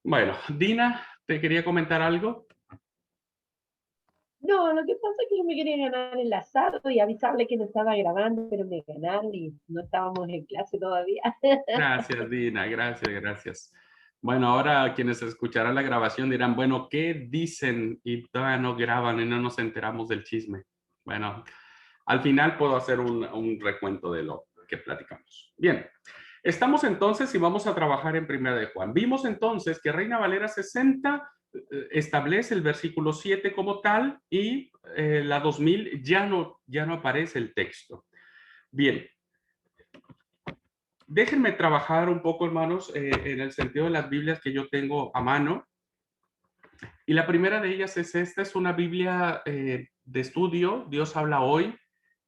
Bueno, Dina, te quería comentar algo. No, lo que pasa es que yo me quería ganar el asado y avisarle que no estaba grabando, pero me ganaron y no estábamos en clase todavía. Gracias, Dina, gracias, gracias. Bueno, ahora quienes escucharán la grabación dirán, bueno, ¿qué dicen? Y todavía no graban y no nos enteramos del chisme. Bueno, al final puedo hacer un recuento de lo que platicamos. Bien, estamos entonces y vamos a trabajar en Primera de Juan. Vimos entonces que Reina Valera 60 establece el versículo 7 como tal y la 2000 ya no aparece el texto. Bien, déjenme trabajar un poco, hermanos, en el sentido de las Biblias que yo tengo a mano. Y la primera de ellas es esta, es una Biblia de estudio, Dios habla hoy,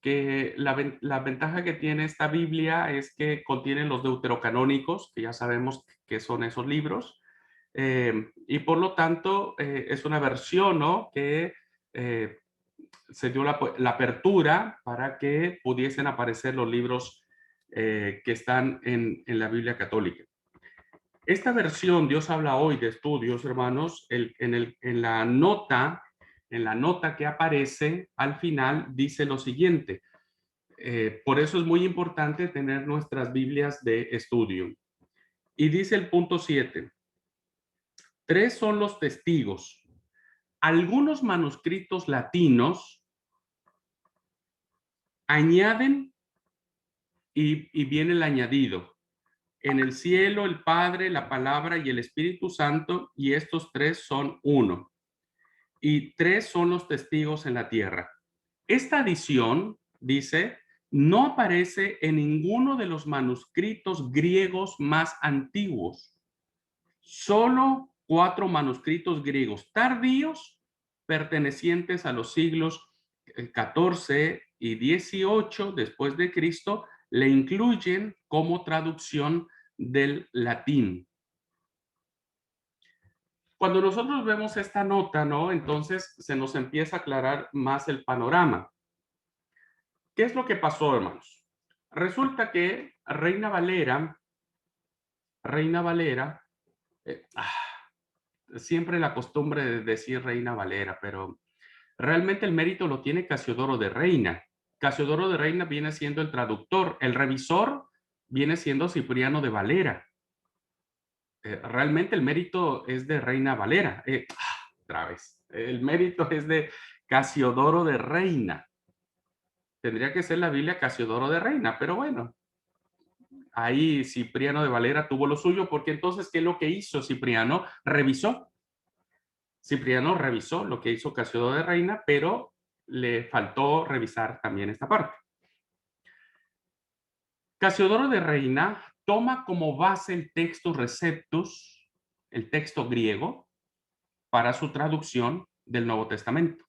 que la ventaja que tiene esta Biblia es que contiene los deuterocanónicos, que ya sabemos que son esos libros, y por lo tanto es una versión, ¿no? que eh, se dio la apertura para que pudiesen aparecer los libros que están en la Biblia católica. Esta versión, Dios habla hoy de estudios, hermanos, en la nota que aparece al final dice lo siguiente. Por eso es muy importante tener nuestras Biblias de estudio. Y dice el punto 7. Tres son los testigos. Algunos manuscritos latinos añaden y viene el añadido. En el cielo, el Padre, la Palabra y el Espíritu Santo, y estos tres son uno. Y tres son los testigos en la tierra. Esta adición, dice, no aparece en ninguno de los manuscritos griegos más antiguos. Solo 4 manuscritos griegos tardíos pertenecientes a los siglos XIV y XVIII después de Cristo le incluyen como traducción del latín. Cuando nosotros vemos esta nota, ¿no? Entonces se nos empieza a aclarar más el panorama. ¿Qué es lo que pasó, hermanos? Resulta que Reina Valera, eh, siempre la costumbre de decir Reina Valera, pero realmente el mérito lo tiene Casiodoro de Reina. Casiodoro de Reina viene siendo el traductor, el revisor viene siendo Cipriano de Valera. Realmente el mérito es de Reina Valera. Otra vez, el mérito es de Casiodoro de Reina. Tendría que ser la Biblia Casiodoro de Reina, pero bueno, ahí Cipriano de Valera tuvo lo suyo, porque entonces, ¿qué es lo que hizo Cipriano? Cipriano revisó lo que hizo Casiodoro de Reina, pero le faltó revisar también esta parte. Casiodoro de Reina toma como base el texto Receptus, el texto griego, para su traducción del Nuevo Testamento,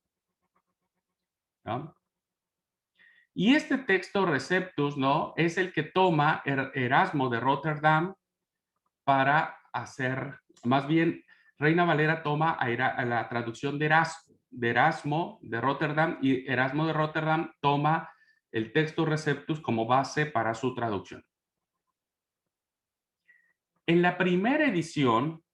¿no? Y este texto Receptus, ¿no? Es el que toma Erasmo de Rotterdam para hacer, más bien, Reina Valera toma a la traducción de Erasmo de Rotterdam, y Erasmo de Rotterdam toma el texto Receptus como base para su traducción. En la primera edición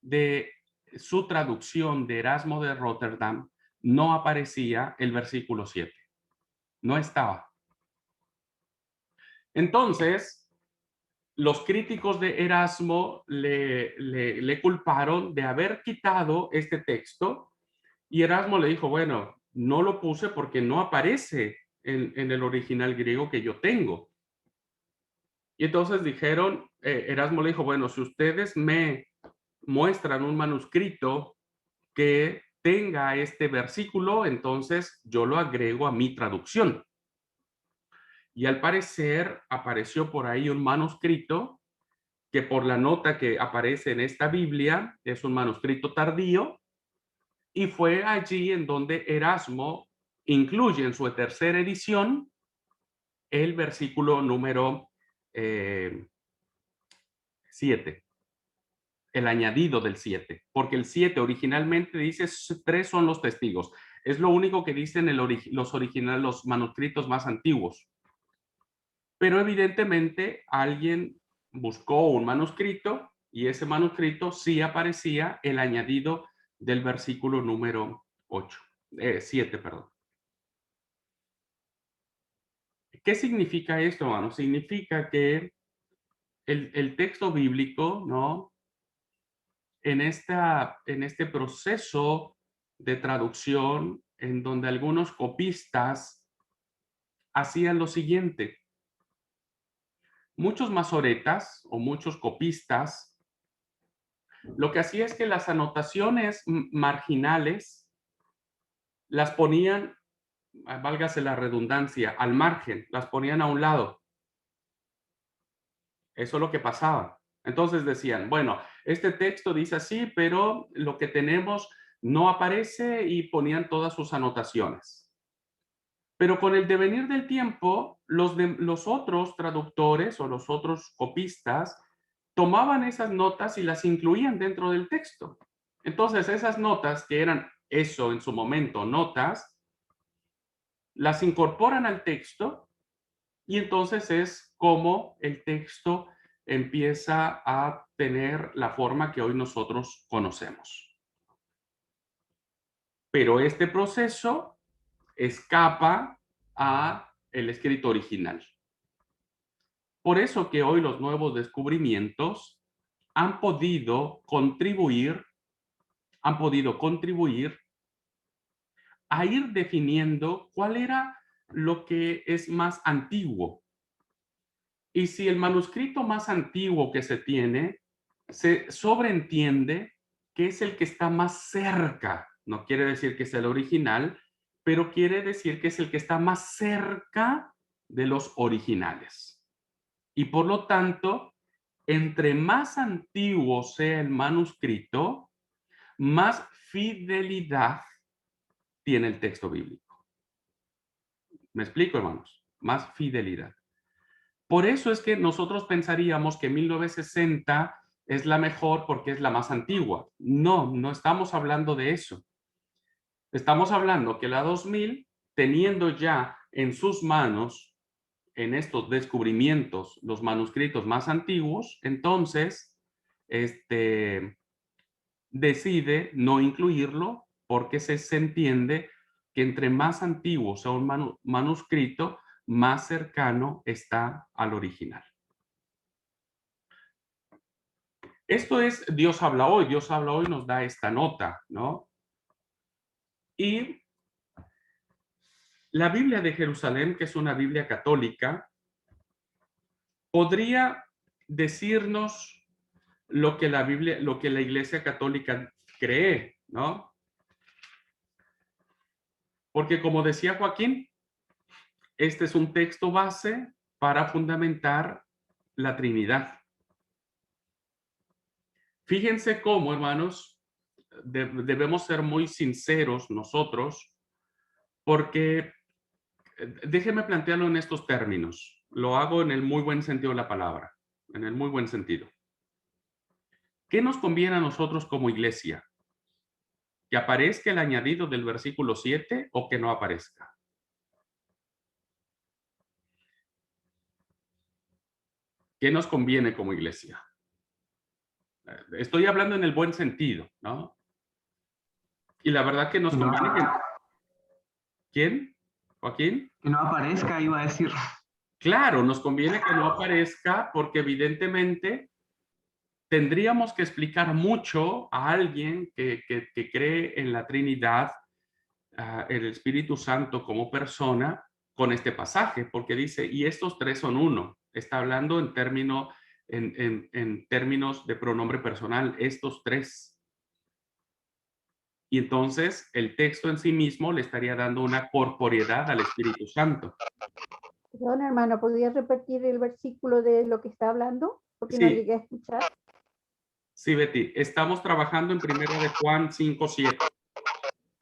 de su traducción de Erasmo de Rotterdam no aparecía el versículo 7, no estaba. Entonces, los críticos de Erasmo le culparon de haber quitado este texto, y Erasmo le dijo, bueno, no lo puse porque no aparece en el original griego que yo tengo. Y entonces dijeron, Erasmo le dijo, bueno, si ustedes me muestran un manuscrito que tenga este versículo, entonces yo lo agrego a mi traducción. Y al parecer apareció por ahí un manuscrito que, por la nota que aparece en esta Biblia, es un manuscrito tardío, y fue allí en donde Erasmo incluye en su tercera edición el versículo número 7, el añadido del 7, porque el 7 originalmente dice tres son los testigos. Es lo único que dicen los manuscritos más antiguos. Pero evidentemente alguien buscó un manuscrito y ese manuscrito sí aparecía el añadido del versículo número 7, perdón. ¿Qué significa esto, hermano? Significa que el texto bíblico, ¿no? En este proceso de traducción, en donde algunos copistas hacían lo siguiente. Muchos masoretas o muchos copistas, lo que hacía es que las anotaciones marginales las ponían, válgase la redundancia, al margen, las ponían a un lado. Eso es lo que pasaba. Entonces decían, bueno, este texto dice así, pero lo que tenemos no aparece, y ponían todas sus anotaciones. Pero con el devenir del tiempo, los otros traductores o los otros copistas tomaban esas notas y las incluían dentro del texto. Entonces, esas notas, que eran eso en su momento, notas, las incorporan al texto, y entonces es como el texto empieza a tener la forma que hoy nosotros conocemos. Pero este proceso escapa a el escrito original. Por eso que hoy los nuevos descubrimientos han podido contribuir a ir definiendo cuál era lo que es más antiguo. Y si el manuscrito más antiguo que se tiene, se sobreentiende que es el que está más cerca. No quiere decir que es el original, pero quiere decir que es el que está más cerca de los originales. Y por lo tanto, entre más antiguo sea el manuscrito, más fidelidad tiene el texto bíblico. ¿Me explico, hermanos? Más fidelidad. Por eso es que nosotros pensaríamos que 1960 es la mejor porque es la más antigua. No, no estamos hablando de eso. Estamos hablando que la 2000, teniendo ya en sus manos, en estos descubrimientos, los manuscritos más antiguos, entonces decide no incluirlo, porque se entiende que entre más antiguo sea un manuscrito, más cercano está al original. Esto es Dios habla hoy. Dios habla hoy nos da esta nota, ¿no? Y la Biblia de Jerusalén, que es una Biblia católica, podría decirnos lo que la Biblia, lo que la Iglesia Católica cree, ¿no? Porque, como decía Joaquín, este es un texto base para fundamentar la Trinidad. Fíjense cómo, hermanos, debemos ser muy sinceros nosotros, porque déjeme plantearlo en estos términos. Lo hago en el muy buen sentido de la palabra, en el muy buen sentido. ¿Qué nos conviene a nosotros como iglesia? ¿Que aparezca el añadido del versículo 7 o que no aparezca? ¿Qué nos conviene como iglesia? Estoy hablando en el buen sentido, ¿no? Y la verdad que nos conviene que... ¿Quién? ¿Joaquín? Que no aparezca, iba a decir. Claro, nos conviene que no aparezca, porque evidentemente tendríamos que explicar mucho a alguien que cree en la Trinidad, el Espíritu Santo como persona, con este pasaje, porque dice, y estos tres son uno. Está hablando en términos de pronombre personal, estos tres. Y entonces el texto en sí mismo le estaría dando una corporeidad al Espíritu Santo. Perdón, hermano, ¿podrías repetir el versículo de lo que está hablando? Porque no Sí. llegué a escuchar. Sí, Betty, estamos trabajando en 1 de Juan 5:7.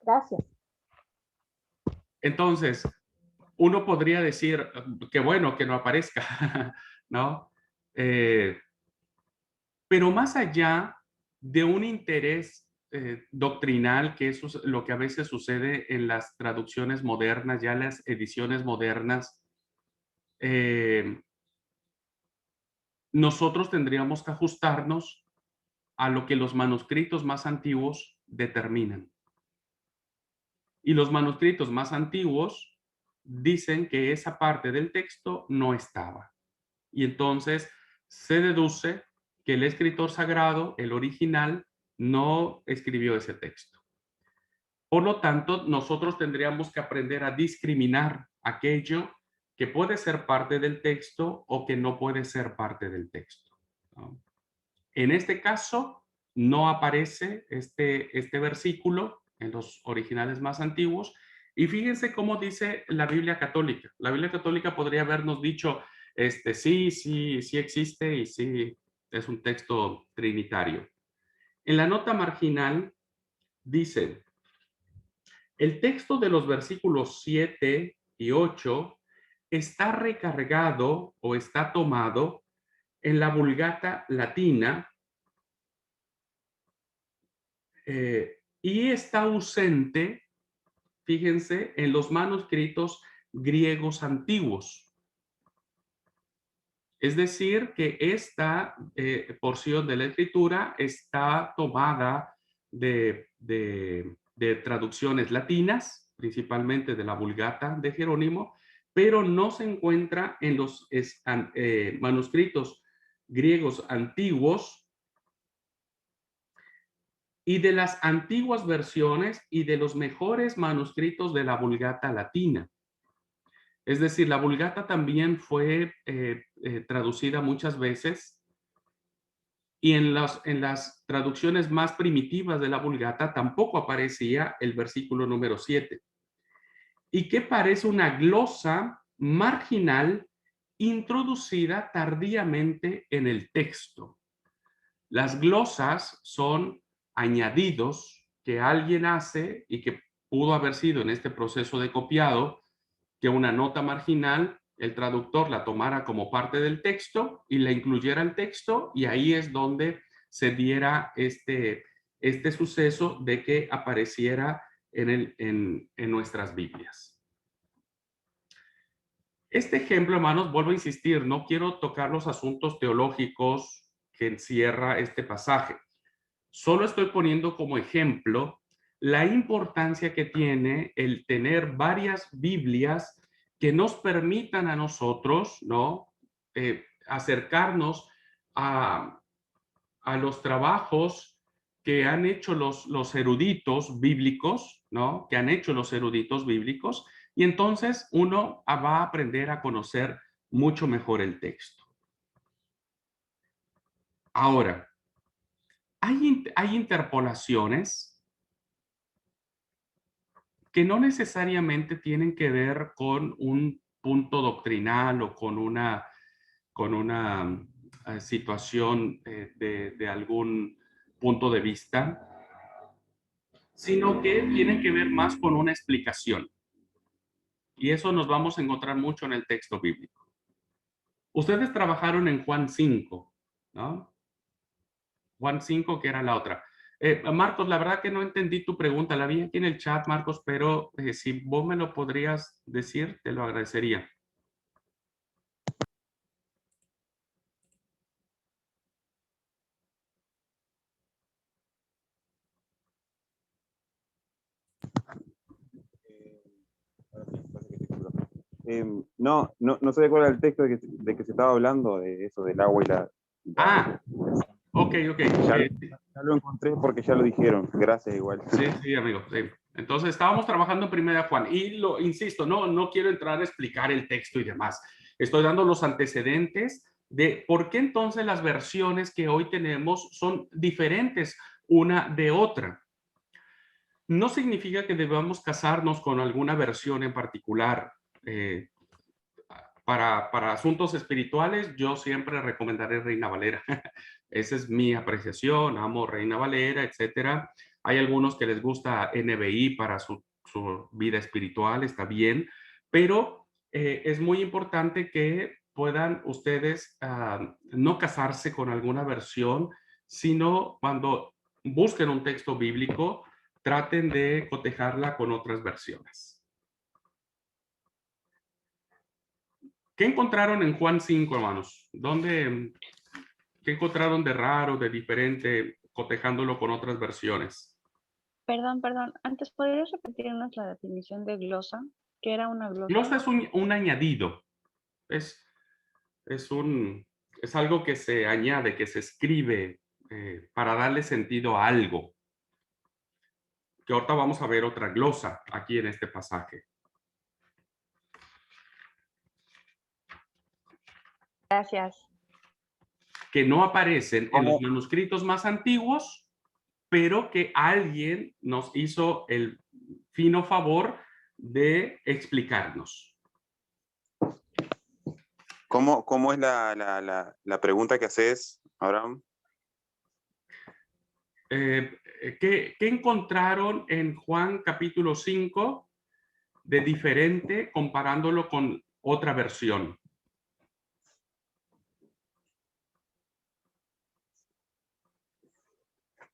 Gracias. Entonces, uno podría decir, qué bueno que no aparezca, ¿no? Pero más allá de un interés doctrinal, que eso es lo que a veces sucede en las traducciones modernas, ya las ediciones modernas, nosotros tendríamos que ajustarnos a lo que los manuscritos más antiguos determinan. Y los manuscritos más antiguos dicen que esa parte del texto no estaba. Y entonces se deduce que el escritor sagrado, el original, no escribió ese texto. Por lo tanto, nosotros tendríamos que aprender a discriminar aquello que puede ser parte del texto o que no puede ser parte del texto, ¿no? En este caso, no aparece este versículo en los originales más antiguos. Y fíjense cómo dice la Biblia católica. La Biblia católica podría habernos dicho, sí existe y sí es un texto trinitario. En la nota marginal dice, el texto de los versículos 7 y 8 está recargado o está tomado en la Vulgata latina y está ausente, fíjense, en los manuscritos griegos antiguos. Es decir, que esta porción de la escritura está tomada de traducciones latinas, principalmente de la Vulgata de Jerónimo, pero no se encuentra en los manuscritos griegos antiguos y de las antiguas versiones y de los mejores manuscritos de la Vulgata latina. Es decir, la Vulgata también fue traducida muchas veces y en las traducciones más primitivas de la Vulgata tampoco aparecía el versículo número 7. Y que parece una glosa marginal introducida tardíamente en el texto. Las glosas son añadidos que alguien hace y que pudo haber sido en este proceso de copiado, que una nota marginal, el traductor la tomara como parte del texto y la incluyera al texto, y ahí es donde se diera este suceso de que apareciera en nuestras Biblias. Este ejemplo, hermanos, vuelvo a insistir, no quiero tocar los asuntos teológicos que encierra este pasaje. Solo estoy poniendo como ejemplo la importancia que tiene el tener varias Biblias que nos permitan a nosotros, ¿no? Acercarnos a los trabajos que han hecho los eruditos bíblicos, ¿no? Que han hecho los eruditos bíblicos, y entonces uno va a aprender a conocer mucho mejor el texto. Ahora, hay interpolaciones que no necesariamente tienen que ver con un punto doctrinal o con una situación de algún punto de vista, sino que tienen que ver más con una explicación. Y eso nos vamos a encontrar mucho en el texto bíblico. Ustedes trabajaron en Juan 5, ¿no? Juan 5, que era la otra. Marcos, la verdad que no entendí tu pregunta. La vi aquí en el chat, Marcos, pero si vos me lo podrías decir, te lo agradecería. No sé cuál era el texto de que se estaba hablando, de eso del agua y la... Ok. Ya lo encontré porque ya lo dijeron. Gracias, igual. Sí, amigo. Sí. Entonces, estábamos trabajando en Primera Juan y lo insisto, no quiero entrar a explicar el texto y demás. Estoy dando los antecedentes de por qué entonces las versiones que hoy tenemos son diferentes una de otra. No significa que debamos casarnos con alguna versión en particular. Para asuntos espirituales, yo siempre recomendaré Reina Valera. Esa es mi apreciación, amo Reina Valera, etcétera. Hay algunos que les gusta NBI para su vida espiritual, está bien, pero es muy importante que puedan ustedes no casarse con alguna versión, sino cuando busquen un texto bíblico, traten de cotejarla con otras versiones. ¿Qué encontraron en Juan 5, hermanos? ¿Qué encontraron de raro, de diferente cotejándolo con otras versiones. Perdón. Antes, ¿podrías repetirnos la definición de glosa? ¿Qué era una glosa? Glosa es un añadido. Es algo que se añade, que se escribe para darle sentido a algo. Que ahorita vamos a ver otra glosa aquí en este pasaje. Gracias. Que no aparecen en los manuscritos más antiguos, pero que alguien nos hizo el fino favor de explicarnos. ¿Cómo es la pregunta que haces, Abraham? ¿Qué encontraron en Juan capítulo 5 de diferente comparándolo con otra versión?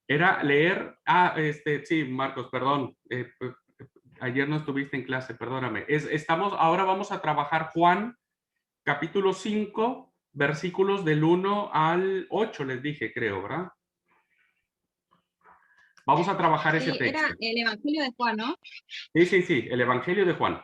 Era leer, sí, Marcos, perdón, ayer no estuviste en clase, perdóname. Ahora vamos a trabajar Juan, capítulo 5, versículos del 1 al 8, les dije, creo, ¿verdad? Vamos a trabajar ese texto. Era el Evangelio de Juan, ¿no? Sí, el Evangelio de Juan.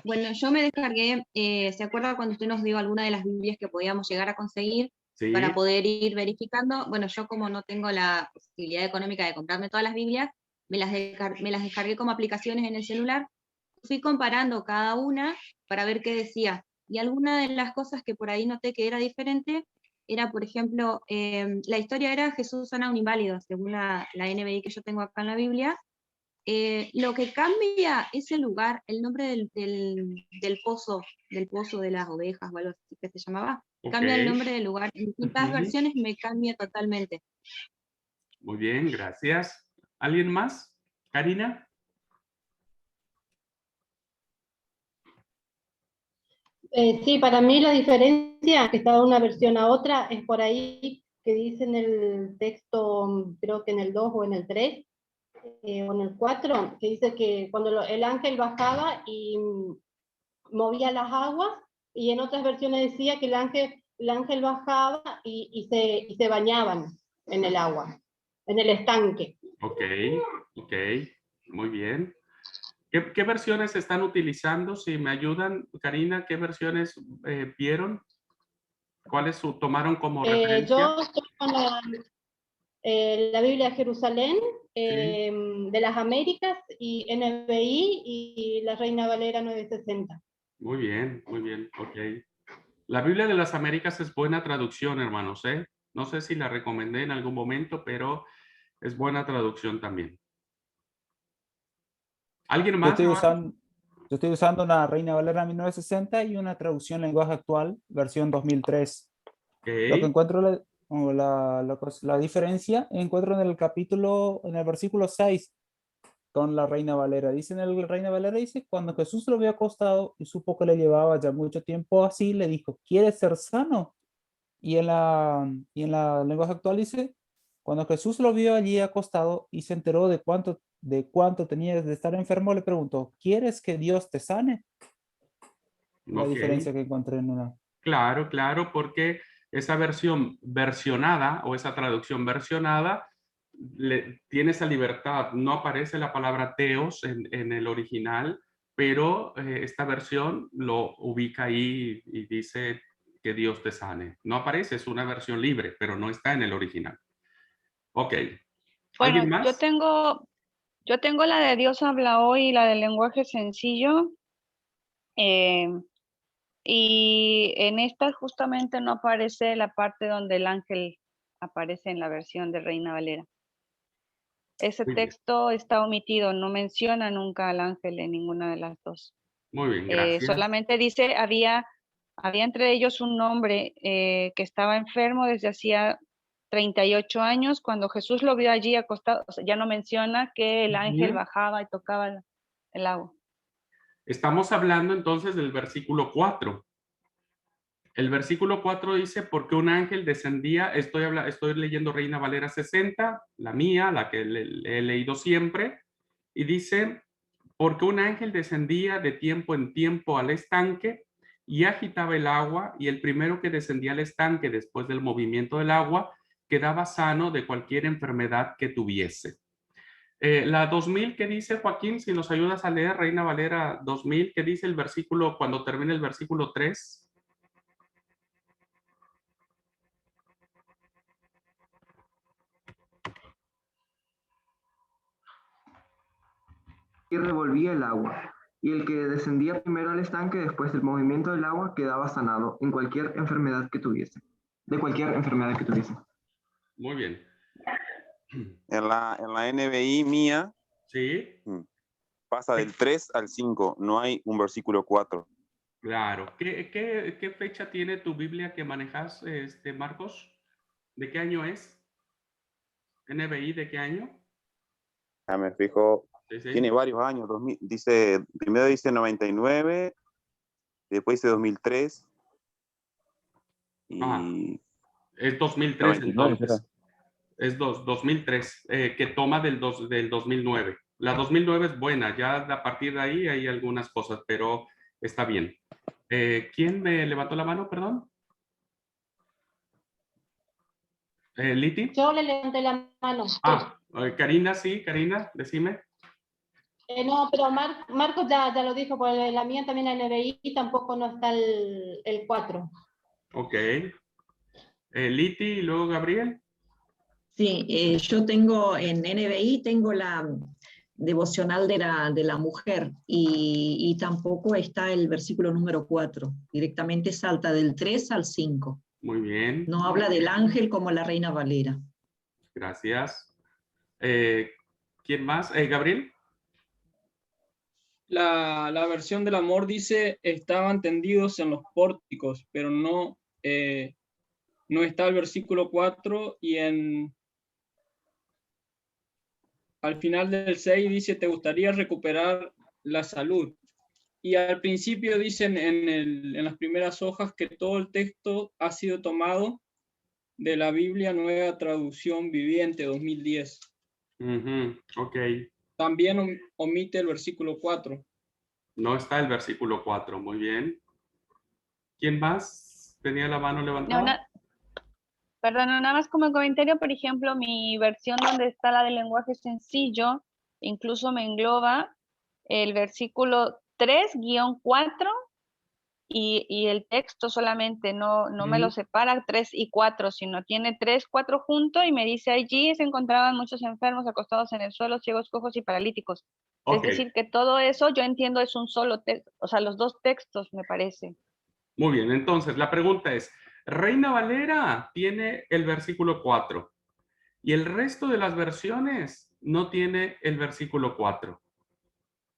Bueno, yo me descargué, ¿se acuerda cuando usted nos dio alguna de las Biblias que podíamos llegar a conseguir Sí. para poder ir verificando? Bueno, yo como no tengo la posibilidad económica de comprarme todas las Biblias, me las descargué como aplicaciones en el celular, fui comparando cada una para ver qué decía. Y alguna de las cosas que por ahí noté que era diferente era, por ejemplo, la historia era Jesús sana a un inválido, según la NBI que yo tengo acá en la Biblia. Lo que cambia es el lugar, el nombre del pozo de las ovejas o algo así que se llamaba. Cambia el nombre del lugar. En distintas versiones me cambia totalmente. Muy bien, gracias. ¿Alguien más? ¿Karina? Sí, para mí la diferencia que está de una versión a otra es por ahí que dice en el texto, creo que en el 2 o en el 3, o en el 4, que dice que cuando el ángel bajaba y movía las aguas, y en otras versiones decía que el ángel bajaba y se bañaban en el agua, en el estanque. Ok, muy bien. ¿Qué versiones están utilizando? Si me ayudan, Karina, ¿qué versiones vieron? ¿Cuáles tomaron como referencia? Yo estoy con la Biblia de Jerusalén, de las Américas, y NBI y la Reina Valera 960. Muy bien, ok. La Biblia de las Américas es buena traducción, hermanos, ¿eh? No sé si la recomendé en algún momento, pero es buena traducción también. ¿Alguien Yo más? estoy usando una Reina Valera 1960 y una traducción lenguaje actual, versión 2003. Okay. Lo que encuentro, la diferencia, encuentro en el versículo 6, con la Reina Valera. Reina Valera dice, cuando Jesús lo vio acostado y supo que le llevaba ya mucho tiempo así, le dijo, ¿quieres ser sano? Y en la lenguaje actual dice, cuando Jesús lo vio allí acostado y se enteró de cuánto tenía de estar enfermo, le preguntó, ¿quieres que Dios te sane? La diferencia que encontré en una. Claro, porque esa versión versionada o esa traducción versionada tiene esa libertad. No aparece la palabra teos en el original, pero esta versión lo ubica ahí y dice que Dios te sane. No aparece, es una versión libre, pero no está en el original. Ok. ¿Alguien Bueno, más? yo tengo la de Dios habla hoy y la del lenguaje sencillo. Y en esta justamente no aparece la parte donde el ángel aparece en la versión de Reina Valera. Ese Muy bien. texto está omitido, no menciona nunca al ángel en ninguna de las dos. Muy bien, gracias. Solamente dice, había entre ellos un hombre que estaba enfermo desde hacía 38 años. Cuando Jesús lo vio allí acostado, o sea, ya no menciona que el ángel bajaba y tocaba el agua. Estamos hablando entonces del versículo 4. El versículo 4 dice, porque un ángel descendía, estoy leyendo Reina Valera 60, la mía, la que he leído siempre, y dice, porque un ángel descendía de tiempo en tiempo al estanque y agitaba el agua, y el primero que descendía al estanque después del movimiento del agua quedaba sano de cualquier enfermedad que tuviese. La 2000, ¿qué dice, Joaquín? Si nos ayudas a leer, Reina Valera 2000, ¿qué dice el versículo cuando termina el versículo 3? Y revolvía el agua, y el que descendía primero al estanque después del movimiento del agua quedaba sanado en cualquier enfermedad que tuviese, de cualquier enfermedad que tuviese. Muy bien. En la NBI mía Sí, pasa del 3 al 5, no hay un versículo 4. claro. ¿Qué fecha tiene tu Biblia que manejas, Marcos? ¿De qué año es? ¿NBI de qué año? Ya me fijo, Sí, sí. tiene varios años, 2000, primero dice 99, después dice 2003, y Es 2003 99, entonces. Es 2003, que toma del 2009. La 2009 es buena, ya a partir de ahí hay algunas cosas, pero está bien. ¿Quién me levantó la mano, perdón? ¿Liti? Yo le levanté la mano. Karina, sí, Karina, decime. No, pero Marcos ya lo dijo, porque la mía también en NBI tampoco no está el 4. Ok. Liti y luego Gabriel. Sí, yo tengo en NBI, tengo la devocional de la mujer y tampoco está el versículo número 4. Directamente salta del 3 al 5. Muy bien. No habla del ángel como la Reina Valera. Gracias. ¿Quién más? Gabriel. La versión del amor dice, estaban tendidos en los pórticos, pero no está el versículo 4 y al final del 6 dice, te gustaría recuperar la salud. Y al principio dicen en las primeras hojas que todo el texto ha sido tomado de la Biblia Nueva Traducción Viviente 2010. Ok. También omite el versículo 4. No está el versículo 4, muy bien. ¿Quién más tenía la mano levantada? Perdón, nada más como comentario, por ejemplo, mi versión donde está la del lenguaje sencillo, incluso me engloba el versículo 3-4 y el texto solamente, no me lo separa 3 y 4, sino tiene 3, 4 juntos y me dice, allí se encontraban muchos enfermos acostados en el suelo, ciegos, cojos y paralíticos. Okay. Es decir, que todo eso yo entiendo es un solo texto, o sea, los dos textos me parece. Muy bien, entonces la pregunta es, Reina Valera tiene el versículo 4 y el resto de las versiones no tiene el versículo 4.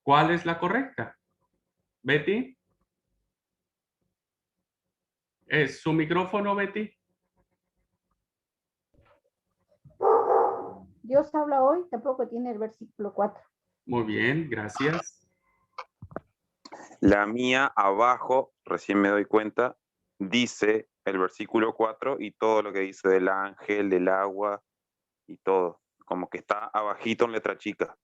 ¿Cuál es la correcta? Betty. ¿Es su micrófono, Betty? Dios habla hoy, tampoco tiene el versículo 4. Muy bien, gracias. La mía abajo, recién me doy cuenta, dice el versículo 4 y todo lo que dice del ángel, del agua y todo. Como que está abajito en letra chica.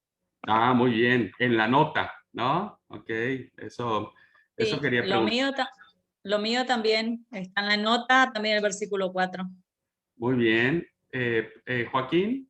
Ah, muy bien. En la nota, ¿no? Ok, eso Sí, quería preguntar. lo mío también está en la nota, también el versículo 4. Muy bien. Joaquín.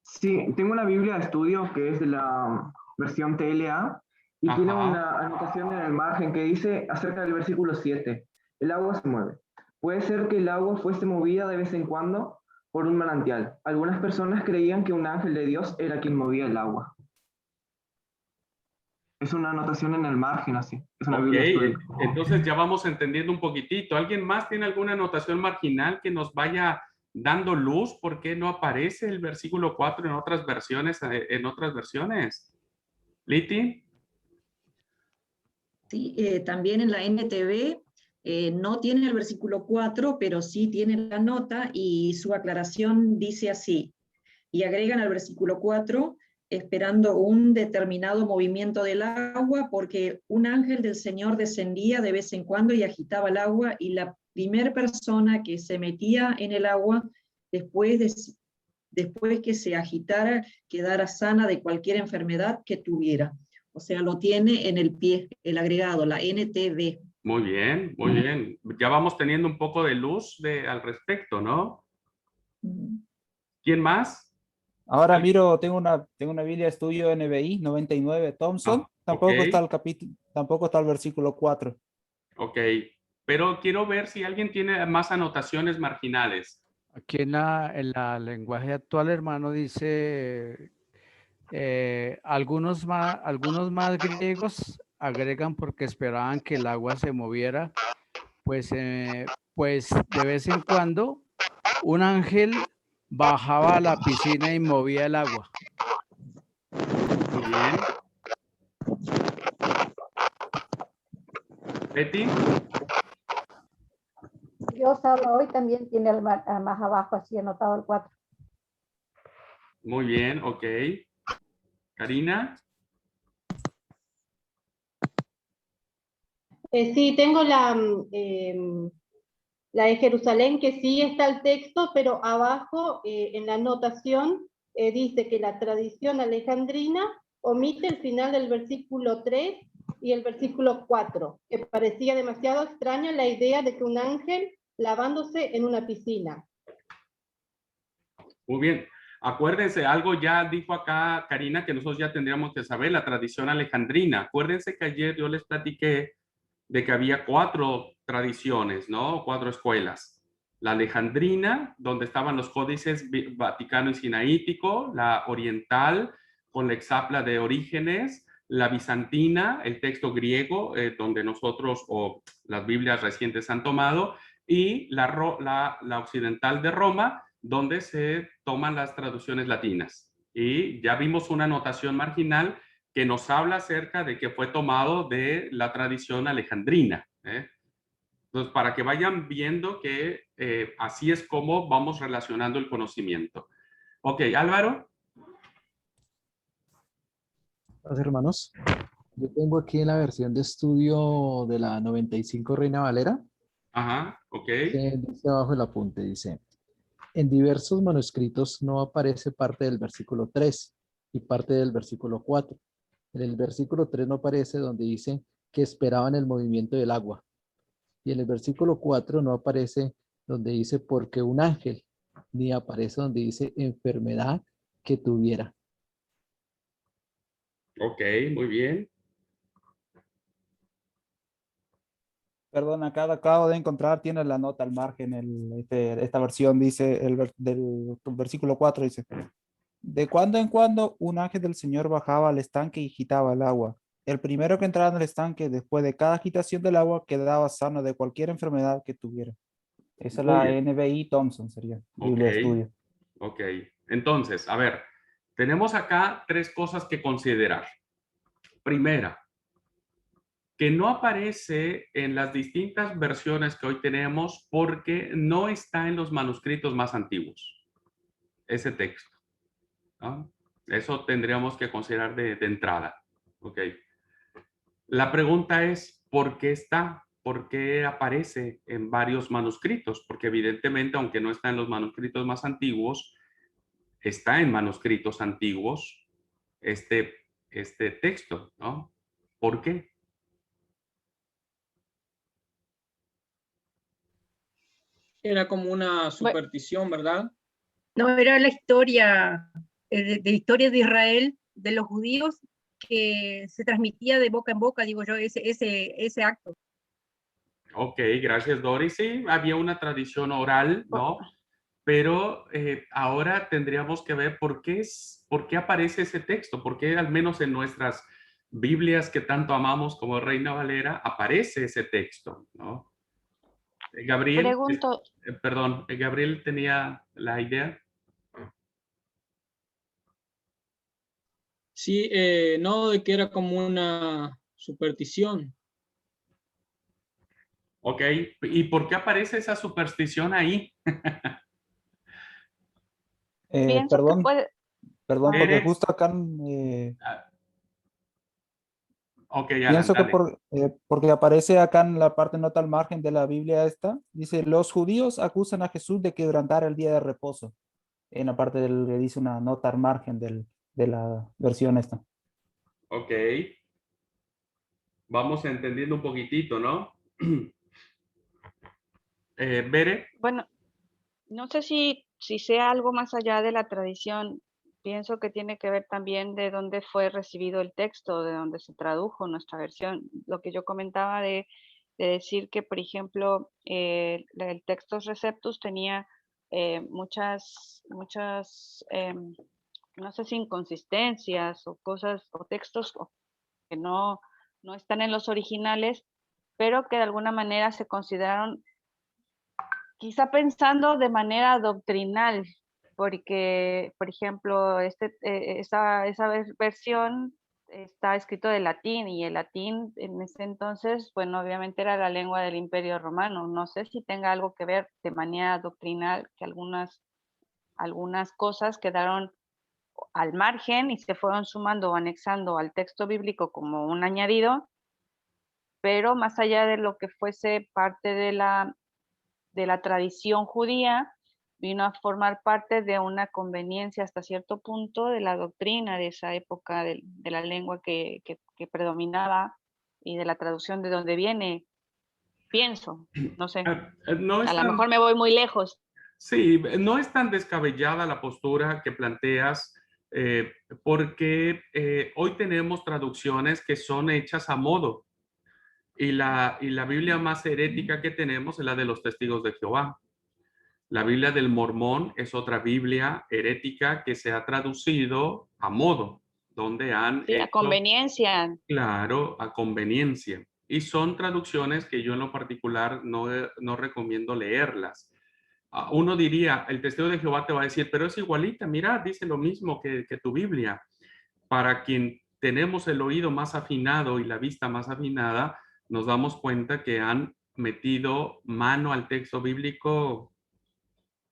Sí, tengo una Biblia de estudio que es de la versión TLA y tiene una anotación en el margen que dice acerca del versículo 7. El agua se mueve. Puede ser que el agua fuese movida de vez en cuando por un manantial. Algunas personas creían que un ángel de Dios era quien movía el agua. Es una anotación en el margen, así. Es una Biblia de estudio. Entonces ya vamos entendiendo un poquitito. ¿Alguien más tiene alguna anotación marginal que nos vaya dando luz? ¿Por qué no aparece el versículo 4 en otras versiones? ¿Liti? Sí, también en la NTV no tiene el versículo 4, pero sí tiene la nota y su aclaración dice así, y agregan al versículo 4, esperando un determinado movimiento del agua, porque un ángel del Señor descendía de vez en cuando y agitaba el agua, y la primera persona que se metía en el agua, después que se agitara, quedara sana de cualquier enfermedad que tuviera. O sea, lo tiene en el pie, el agregado, la NTV. Muy bien, muy bien. Ya vamos teniendo un poco de luz al respecto, ¿no? ¿Quién más? Ahora miro, tengo una Biblia de estudio NBI 99 Thompson. Ah, Tampoco ok. está el capítulo, tampoco está el versículo 4. Ok, pero quiero ver si alguien tiene más anotaciones marginales. Aquí en la lenguaje actual, hermano, dice, algunos más griegos agregan porque esperaban que el agua se moviera, pues de vez en cuando un ángel bajaba a la piscina y movía el agua. Muy bien. Betty. Dios habla hoy también tiene más abajo así anotado el 4. Muy bien, ok. Karina. Sí, tengo la de Jerusalén, que sí está el texto, pero abajo en la anotación dice que la tradición alejandrina omite el final del versículo 3 y el versículo 4, que parecía demasiado extraña la idea de que un ángel lavándose en una piscina. Muy bien. Acuérdense, algo ya dijo acá Karina que nosotros ya tendríamos que saber, la tradición alejandrina. Acuérdense que ayer yo les platiqué de que había 4 tradiciones, ¿no? 4 escuelas. La alejandrina, donde estaban los códices vaticano y sinaítico, la oriental, con la exapla de Orígenes, la bizantina, el texto griego, donde nosotros o las Biblias recientes han tomado, y la occidental de Roma, donde se toman las traducciones latinas. Y ya vimos una anotación marginal que nos habla acerca de que fue tomado de la tradición alejandrina. Entonces, para que vayan viendo que así es como vamos relacionando el conocimiento. Ok, Álvaro. Gracias, hermanos. Yo tengo aquí en la versión de estudio de la 95 Reina Valera. Ajá, ok. Dice abajo el apunte, dice, en diversos manuscritos no aparece parte del versículo 3 y parte del versículo 4. En el versículo 3 no aparece donde dice que esperaban el movimiento del agua. Y en el versículo 4 no aparece donde dice porque un ángel, ni aparece donde dice enfermedad que tuviera. Ok, muy bien. Perdón, acá acabo de encontrar, tiene la nota al margen, esta versión dice, del versículo 4 dice, de cuando en cuando un ángel del Señor bajaba al estanque y agitaba el agua. El primero que entraba en el estanque después de cada agitación del agua quedaba sano de cualquier enfermedad que tuviera. Esa es Muy la bien. NBI Thompson, sería, Biblia de estudio. Ok. Entonces, a ver, tenemos acá 3 cosas que considerar. Primera, que no aparece en las distintas versiones que hoy tenemos porque no está en los manuscritos más antiguos, ese texto, ¿no? Eso tendríamos que considerar de entrada. Ok. La pregunta es, ¿por qué está? ¿Por qué aparece en varios manuscritos? Porque evidentemente, aunque no está en los manuscritos más antiguos, está en manuscritos antiguos este texto, ¿no? ¿Por qué? Era como una superstición, ¿verdad? No, era la historia, de historia de Israel, de los judíos, que se transmitía de boca en boca, digo yo, ese acto. Ok, gracias Doris. Sí, había una tradición oral, ¿no? Pero ahora tendríamos que ver por qué aparece ese texto, por qué al menos en nuestras Biblias que tanto amamos como Reina Valera aparece ese texto, ¿no? Gabriel, Pregunto, perdón, Gabriel tenía la idea. Sí, no, de que era como una superstición. Ok, ¿y por qué aparece esa superstición ahí? pienso que Perdón, puede... perdón, porque justo acá Ok, Alan, pienso que dale. porque aparece acá en la parte nota al margen de la Biblia esta, dice, los judíos acusan a Jesús de quebrantar el día de reposo. En la parte que dice una nota al margen de la versión esta. Ok. Vamos entendiendo un poquitito, ¿no? Bere. Bueno, no sé si sea algo más allá de la tradición. Pienso que tiene que ver también de dónde fue recibido el texto, de dónde se tradujo nuestra versión. Lo que yo comentaba de decir que, por ejemplo, el Textus Receptus tenía muchas, no sé si inconsistencias o cosas o textos que no están en los originales, pero que de alguna manera se consideraron, quizá pensando de manera doctrinal, porque, por ejemplo, esa versión está escrito de latín, y el latín en ese entonces, bueno, obviamente era la lengua del Imperio Romano. No sé si tenga algo que ver de manera doctrinal, que algunas cosas quedaron al margen y se fueron sumando o anexando al texto bíblico como un añadido, pero más allá de lo que fuese parte de la tradición judía, vino a formar parte de una conveniencia hasta cierto punto de la doctrina de esa época, de la lengua que predominaba y de la traducción de donde viene, pienso, no sé. No A es lo tan- mejor me voy muy lejos. Sí, no es tan descabellada la postura que planteas, porque hoy tenemos traducciones que son hechas a modo, y la Biblia más herética que tenemos es la de los Testigos de Jehová. La Biblia del Mormón es otra Biblia herética que se ha traducido a modo, donde han Sí, a hecho, conveniencia. claro, a conveniencia. Y son traducciones que yo en lo particular no recomiendo leerlas. Uno diría, el testigo de Jehová te va a decir, pero es igualita, mira, dice lo mismo que tu Biblia. Para quien tenemos el oído más afinado y la vista más afinada, nos damos cuenta que han metido mano al texto bíblico,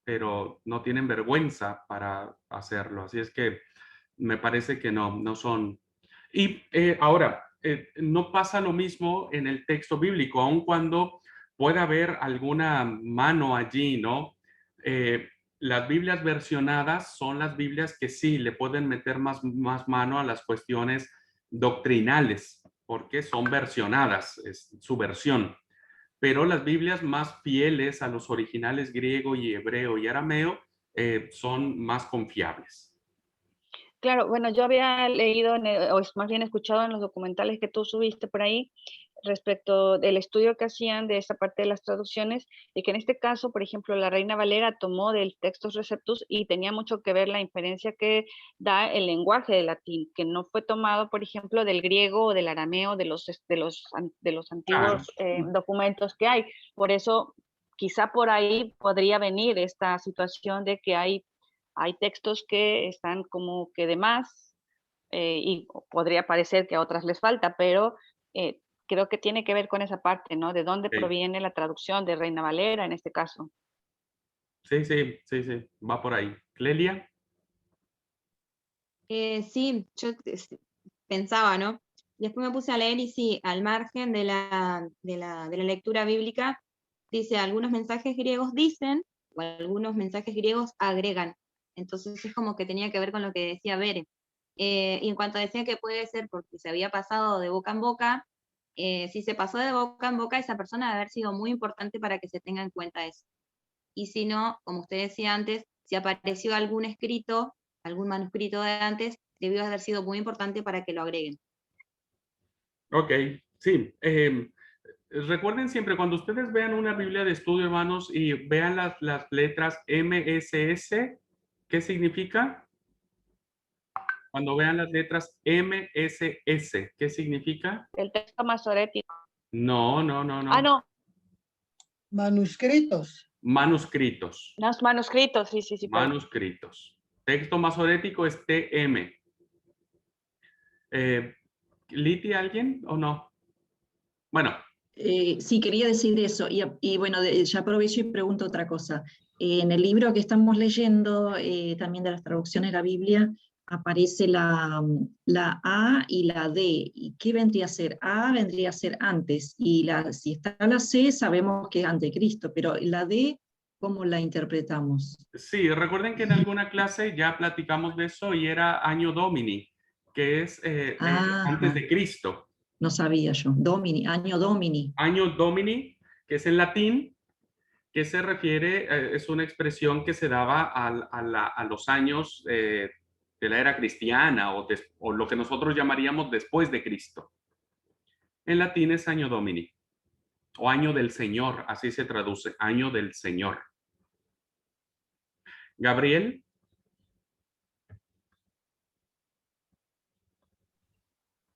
pero no tienen vergüenza para hacerlo. Así es que me parece que no son. Y ahora, no pasa lo mismo en el texto bíblico, aun cuando pueda haber alguna mano allí, ¿no? Las Biblias versionadas son las Biblias que sí le pueden meter más mano a las cuestiones doctrinales, porque son versionadas, es su versión. Pero las Biblias más fieles a los originales griego y hebreo y arameo son más confiables. Claro, bueno, yo había leído, o más bien escuchado en los documentales que tú subiste por ahí, respecto del estudio que hacían de esa parte de las traducciones, y que en este caso, por ejemplo, la Reina Valera tomó del Textus Receptus y tenía mucho que ver la inferencia que da el lenguaje del latín, que no fue tomado, por ejemplo, del griego o del arameo, de los antiguos documentos que hay. Por eso, quizá por ahí podría venir esta situación de que hay textos que están como que de más, y podría parecer que a otras les falta, pero creo que tiene que ver con esa parte, ¿no? De dónde proviene la traducción de Reina Valera en este caso. Sí, va por ahí. ¿Clelia? Sí, yo pensaba, ¿no? Después me puse a leer y sí, al margen de la lectura bíblica, dice, algunos mensajes griegos dicen, o algunos mensajes griegos agregan. Entonces es como que tenía que ver con lo que decía Bere. Y en cuanto decía que puede ser porque se había pasado de boca en boca, si se pasó de boca en boca, esa persona debe haber sido muy importante para que se tenga en cuenta eso. Y si no, como usted decía antes, si apareció algún escrito, algún manuscrito de antes, debió haber sido muy importante para que lo agreguen. Ok, sí. Recuerden siempre, cuando ustedes vean una Biblia de estudio, hermanos, y vean las letras MSS, ¿qué significa? Cuando vean las letras MSS, ¿qué significa? El texto masorético. No. Ah, no. Manuscritos. Manuscritos. Los manuscritos, sí. Manuscritos. Texto masorético es TM. ¿Liti alguien o no? Bueno. Sí, quería decir eso. Y bueno, ya aprovecho y pregunto otra cosa. En el libro que estamos leyendo, también de las traducciones de la Biblia, aparece la A y la D. ¿Y qué vendría a ser? A vendría a ser antes, y si está la C, sabemos que es antecristo, pero la D, ¿cómo la interpretamos? Sí, recuerden que en alguna clase ya platicamos de eso y era Año Domini, que es antes de Cristo. No sabía yo. Domini, año Domini. Año Domini, que es en latín, que se refiere, es una expresión que se daba a los años de la era cristiana o lo que nosotros llamaríamos después de Cristo. En latín es año Domini o año del Señor, así se traduce, año del Señor. Gabriel.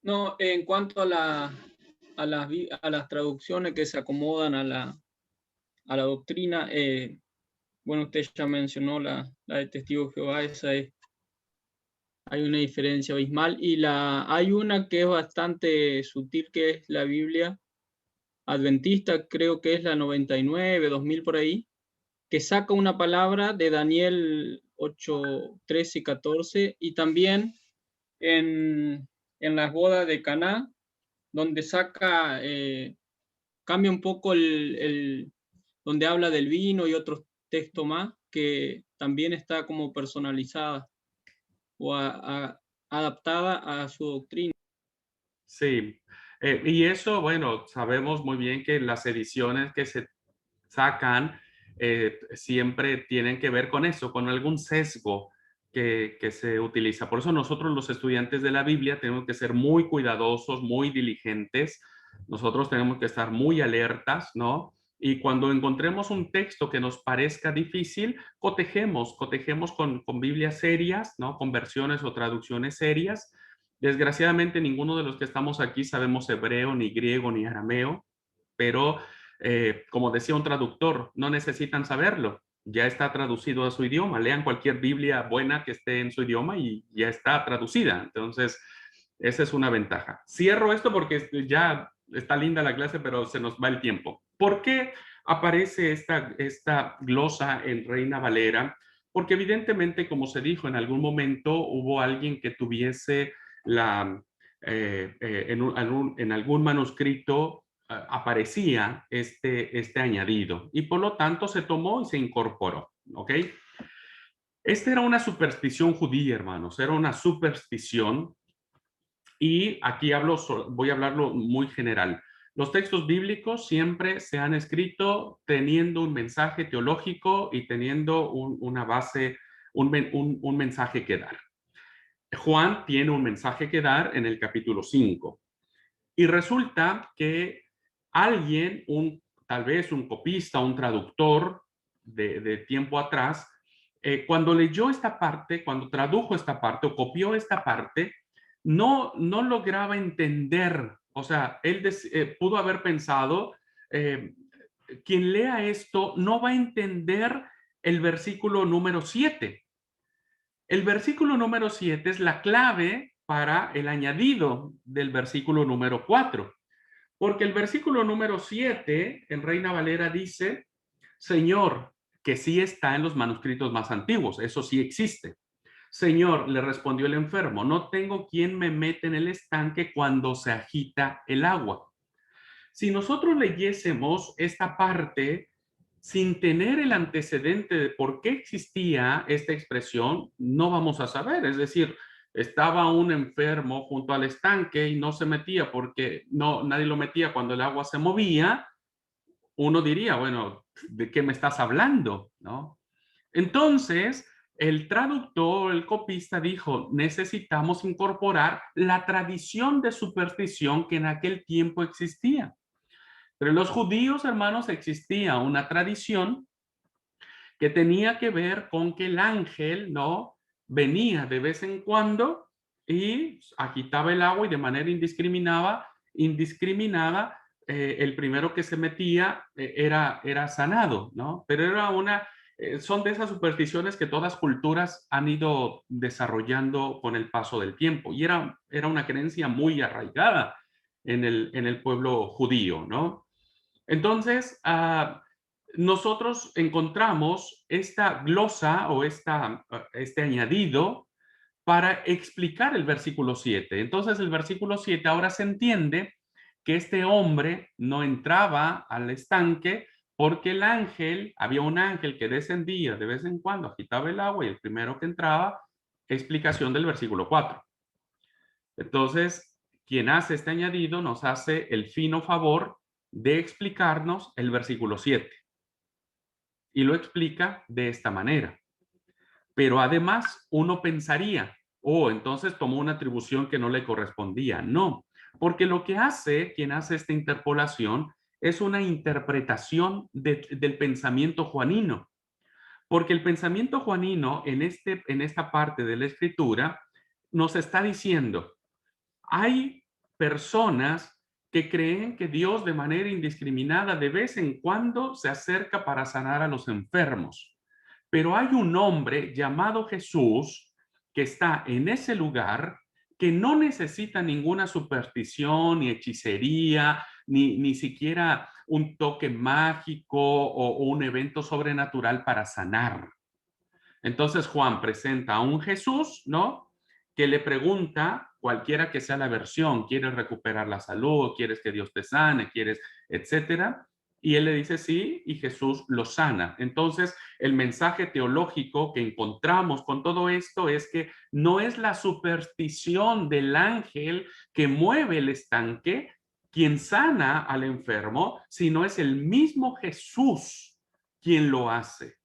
No, en cuanto a las traducciones que se acomodan a la doctrina, bueno, usted ya mencionó la de Testigo de Jehová, hay una diferencia abismal, y hay una que es bastante sutil, que es la Biblia Adventista, creo que es la 99, 2000 por ahí, que saca una palabra de Daniel 8, 13 y 14, y también en las bodas de Caná, donde cambia un poco donde habla del vino y otros textos más, que también está como personalizada o adaptada a su doctrina. Sí, y eso, bueno, sabemos muy bien que las ediciones que se sacan siempre tienen que ver con eso, con algún sesgo que se utiliza. Por eso nosotros los estudiantes de la Biblia tenemos que ser muy cuidadosos, muy diligentes. Nosotros tenemos que estar muy alertas, ¿no? Y cuando encontremos un texto que nos parezca difícil, cotejemos con Biblias serias, ¿no? Con versiones o traducciones serias. Desgraciadamente, ninguno de los que estamos aquí sabemos hebreo, ni griego, ni arameo, pero como decía un traductor, no necesitan saberlo, ya está traducido a su idioma. Lean cualquier Biblia buena que esté en su idioma y ya está traducida. Entonces, esa es una ventaja. Cierro esto porque ya está linda la clase, pero se nos va el tiempo. ¿Por qué aparece esta glosa en Reina Valera? Porque evidentemente, como se dijo, en algún momento hubo alguien que tuviese en algún manuscrito aparecía este añadido y por lo tanto se tomó y se incorporó, ¿ok? Esta era una superstición judía, hermanos, era una superstición y aquí voy a hablarlo muy general. Los textos bíblicos siempre se han escrito teniendo un mensaje teológico y teniendo una base, un mensaje que dar. Juan tiene un mensaje que dar en el capítulo 5 y resulta que alguien, tal vez un copista, un traductor de tiempo atrás, cuando leyó esta parte, cuando tradujo esta parte o copió esta parte, no lograba entender. O sea, él pudo haber pensado, quien lea esto no va a entender el versículo número 7. El versículo número 7 es la clave para el añadido del versículo número 4. Porque el versículo número 7 en Reina Valera dice, Señor, que sí está en los manuscritos más antiguos, eso sí existe. Señor, le respondió el enfermo, no tengo quien me mete en el estanque cuando se agita el agua. Si nosotros leyésemos esta parte sin tener el antecedente de por qué existía esta expresión, no vamos a saber. Es decir, estaba un enfermo junto al estanque y no se metía porque nadie lo metía cuando el agua se movía. Uno diría, bueno, ¿de qué me estás hablando? ¿No? Entonces, el traductor, el copista dijo, necesitamos incorporar la tradición de superstición que en aquel tiempo existía. Pero los judíos, hermanos, existía una tradición que tenía que ver con que el ángel, ¿no? Venía de vez en cuando y agitaba el agua y de manera indiscriminada, el primero que se metía era sanado, ¿no? Pero era son de esas supersticiones que todas culturas han ido desarrollando con el paso del tiempo y era una creencia muy arraigada en el pueblo judío, ¿no? Entonces, nosotros encontramos esta glosa o este añadido para explicar el versículo 7. Entonces, el versículo 7 ahora se entiende que este hombre no entraba al estanque porque había un ángel que descendía de vez en cuando, agitaba el agua y el primero que entraba, explicación del versículo 4. Entonces, quien hace este añadido nos hace el fino favor de explicarnos el versículo 7. Y lo explica de esta manera. Pero además uno pensaría, oh, entonces tomó una atribución que no le correspondía. No, porque lo que hace quien hace esta interpolación es una interpretación del pensamiento juanino. Porque el pensamiento juanino en esta parte de la escritura nos está diciendo, hay personas que creen que Dios de manera indiscriminada de vez en cuando se acerca para sanar a los enfermos. Pero hay un hombre llamado Jesús que está en ese lugar que no necesita ninguna superstición ni hechicería, ni siquiera un toque mágico o un evento sobrenatural para sanar. Entonces Juan presenta a un Jesús, ¿no? Que le pregunta, cualquiera que sea la versión, ¿quieres recuperar la salud? ¿Quieres que Dios te sane? ¿Quieres? Etcétera. Y él le dice sí, y Jesús lo sana. Entonces, el mensaje teológico que encontramos con todo esto es que no es la superstición del ángel que mueve el estanque quien sana al enfermo, sino es el mismo Jesús quien lo hace.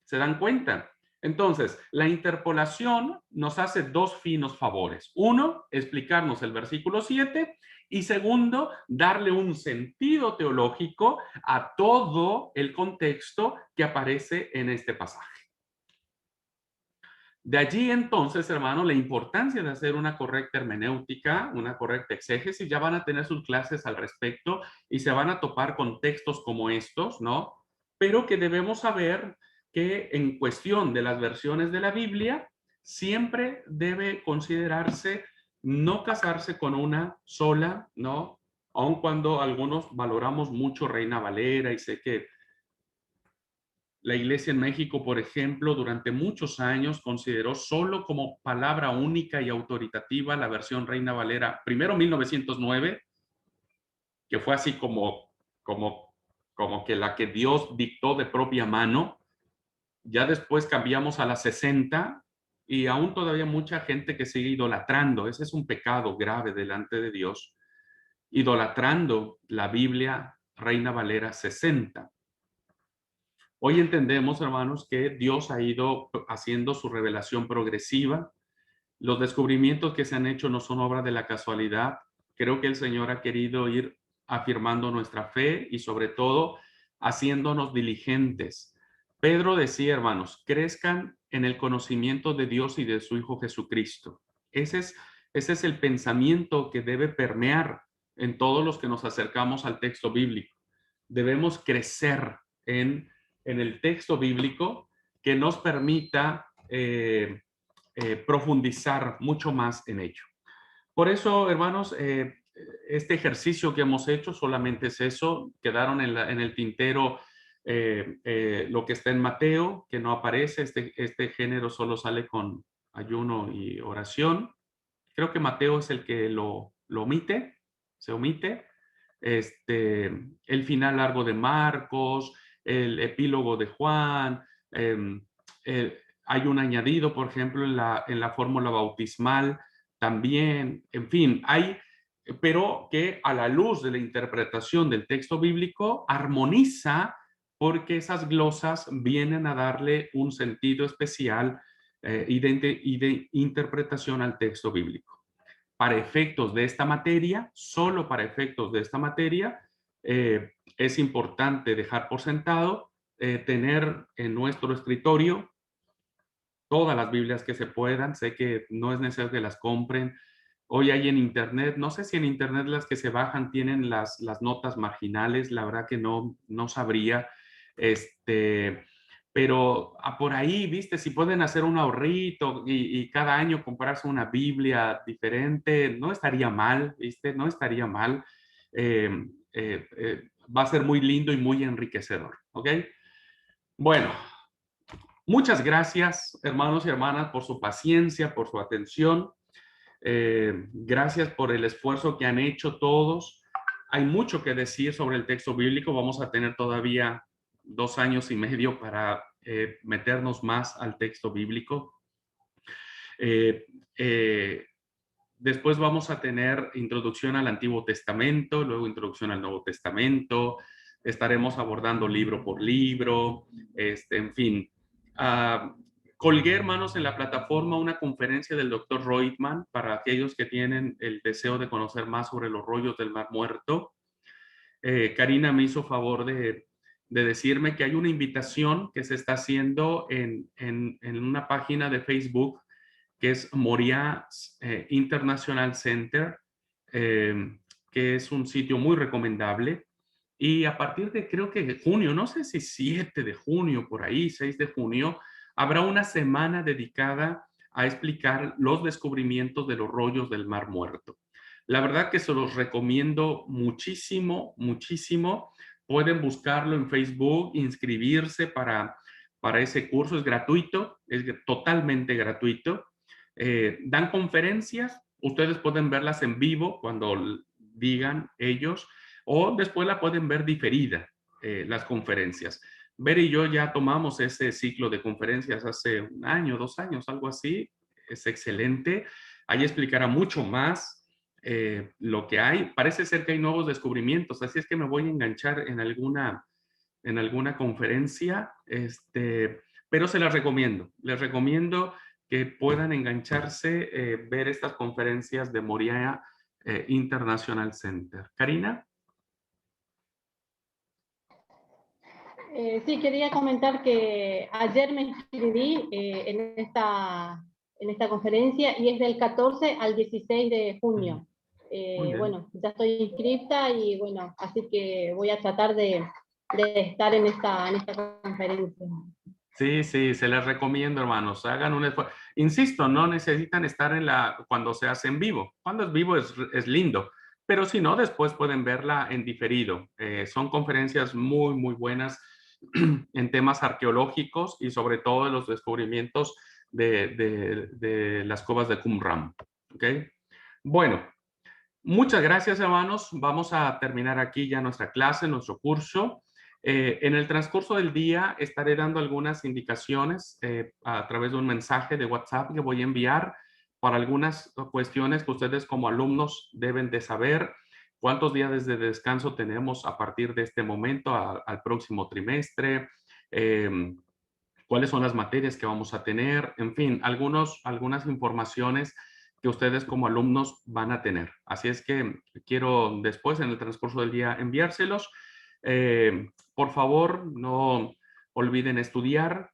¿Se dan cuenta? Entonces, la interpolación nos hace dos finos favores. Uno, explicarnos el versículo 7 y segundo, darle un sentido teológico a todo el contexto que aparece en este pasaje. De allí entonces, hermano, la importancia de hacer una correcta hermenéutica, una correcta exégesis. Ya van a tener sus clases al respecto y se van a topar con textos como estos, ¿no? Pero que debemos saber que en cuestión de las versiones de la Biblia, siempre debe considerarse no casarse con una sola, ¿no? Aun cuando algunos valoramos mucho Reina Valera y sé que la Iglesia en México, por ejemplo, durante muchos años consideró solo como palabra única y autoritativa la versión Reina Valera, primero 1909, que fue así como que la que Dios dictó de propia mano. Ya después cambiamos a la 60 y aún todavía mucha gente que sigue idolatrando. Ese es un pecado grave delante de Dios, idolatrando la Biblia Reina Valera 60. Hoy entendemos, hermanos, que Dios ha ido haciendo su revelación progresiva. Los descubrimientos que se han hecho no son obra de la casualidad. Creo que el Señor ha querido ir afirmando nuestra fe y sobre todo haciéndonos diligentes. Pedro decía, hermanos, crezcan en el conocimiento de Dios y de su Hijo Jesucristo. Ese es el pensamiento que debe permear en todos los que nos acercamos al texto bíblico. Debemos crecer en el texto bíblico que nos permita profundizar mucho más en ello. Por eso, hermanos, este ejercicio que hemos hecho solamente es eso. Quedaron en el tintero lo que está en Mateo, que no aparece. Este género solo sale con ayuno y oración. Creo que Mateo es el que lo omite, se omite. El final largo de Marcos, el epílogo de Juan, hay un añadido, por ejemplo, en la fórmula bautismal también, en fin, pero que a la luz de la interpretación del texto bíblico armoniza porque esas glosas vienen a darle un sentido especial y de interpretación al texto bíblico. Para efectos de esta materia, solo para efectos de esta materia, es importante dejar por sentado tener en nuestro escritorio todas las Biblias que se puedan. Sé que no es necesario que las compren. Hoy hay en internet, no sé si en internet las que se bajan tienen las notas marginales, la verdad que no sabría. Pero por ahí, viste, si pueden hacer un ahorrito y cada año comprarse una Biblia diferente, no estaría mal, viste, no estaría mal. Va a ser muy lindo y muy enriquecedor, ¿ok? Bueno, muchas gracias, hermanos y hermanas, por su paciencia, por su atención. Gracias por el esfuerzo que han hecho todos. Hay mucho que decir sobre el texto bíblico. Vamos a tener todavía 2 años y medio para meternos más al texto bíblico. Después vamos a tener introducción al Antiguo Testamento, luego introducción al Nuevo Testamento. Estaremos abordando libro por libro, en fin. Colgué, hermanos, en la plataforma una conferencia del Dr. Reutemann para aquellos que tienen el deseo de conocer más sobre los rollos del Mar Muerto. Karina me hizo favor de decirme que hay una invitación que se está haciendo en una página de Facebook que es Moriah International Center, que es un sitio muy recomendable. Y a partir de, creo que de junio, no sé si 7 de junio, por ahí, 6 de junio, habrá una semana dedicada a explicar los descubrimientos de los rollos del Mar Muerto. La verdad que se los recomiendo muchísimo, muchísimo. Pueden buscarlo en Facebook, inscribirse para ese curso. Es gratuito, es totalmente gratuito. Dan conferencias, ustedes pueden verlas en vivo cuando digan ellos, o después la pueden ver diferida, las conferencias. Ver y yo ya tomamos ese ciclo de conferencias hace 1 año, 2 años, algo así. Es excelente. Ahí explicará mucho más lo que hay. Parece ser que hay nuevos descubrimientos, así es que me voy a enganchar en alguna conferencia, pero se las recomiendo. Les recomiendo que puedan engancharse, ver estas conferencias de Moriah International Center. Karina. Sí, quería comentar que ayer me inscribí en esta conferencia y es del 14 al 16 de junio. Bueno, ya estoy inscrita y bueno, así que voy a tratar de estar en esta conferencia. Sí, sí, se les recomiendo, hermanos. Hagan un esfuerzo. Insisto, no necesitan estar cuando se hace en vivo. Cuando es vivo es lindo, pero si no, después pueden verla en diferido. Son conferencias muy, muy buenas en temas arqueológicos y sobre todo de los descubrimientos de las cuevas de Qumran. ¿Ok? Bueno, muchas gracias, hermanos. Vamos a terminar aquí ya nuestra clase, nuestro curso. En el transcurso del día estaré dando algunas indicaciones a través de un mensaje de WhatsApp que voy a enviar para algunas cuestiones que ustedes como alumnos deben de saber. ¿Cuántos días de descanso tenemos a partir de este momento al próximo trimestre? ¿Cuáles son las materias que vamos a tener? En fin, algunas informaciones que ustedes como alumnos van a tener. Así es que quiero después, en el transcurso del día, enviárselos. Por favor, no olviden estudiar.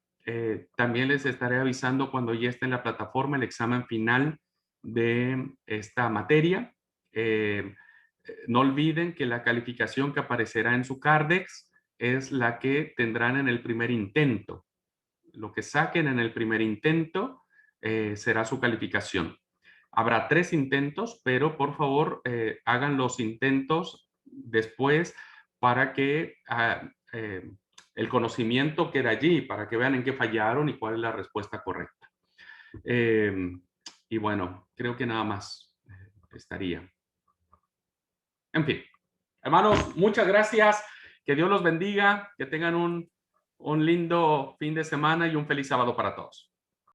También les estaré avisando cuando ya esté en la plataforma el examen final de esta materia. No olviden que la calificación que aparecerá en su Cardex es la que tendrán en el primer intento. Lo que saquen en el primer intento será su calificación. Habrá 3 intentos, pero por favor hagan los intentos después para que el conocimiento quede allí, para que vean en qué fallaron y cuál es la respuesta correcta. Y bueno, creo que nada más estaría. En fin, hermanos, muchas gracias. Que Dios los bendiga, que tengan un lindo fin de semana y un feliz sábado para todos.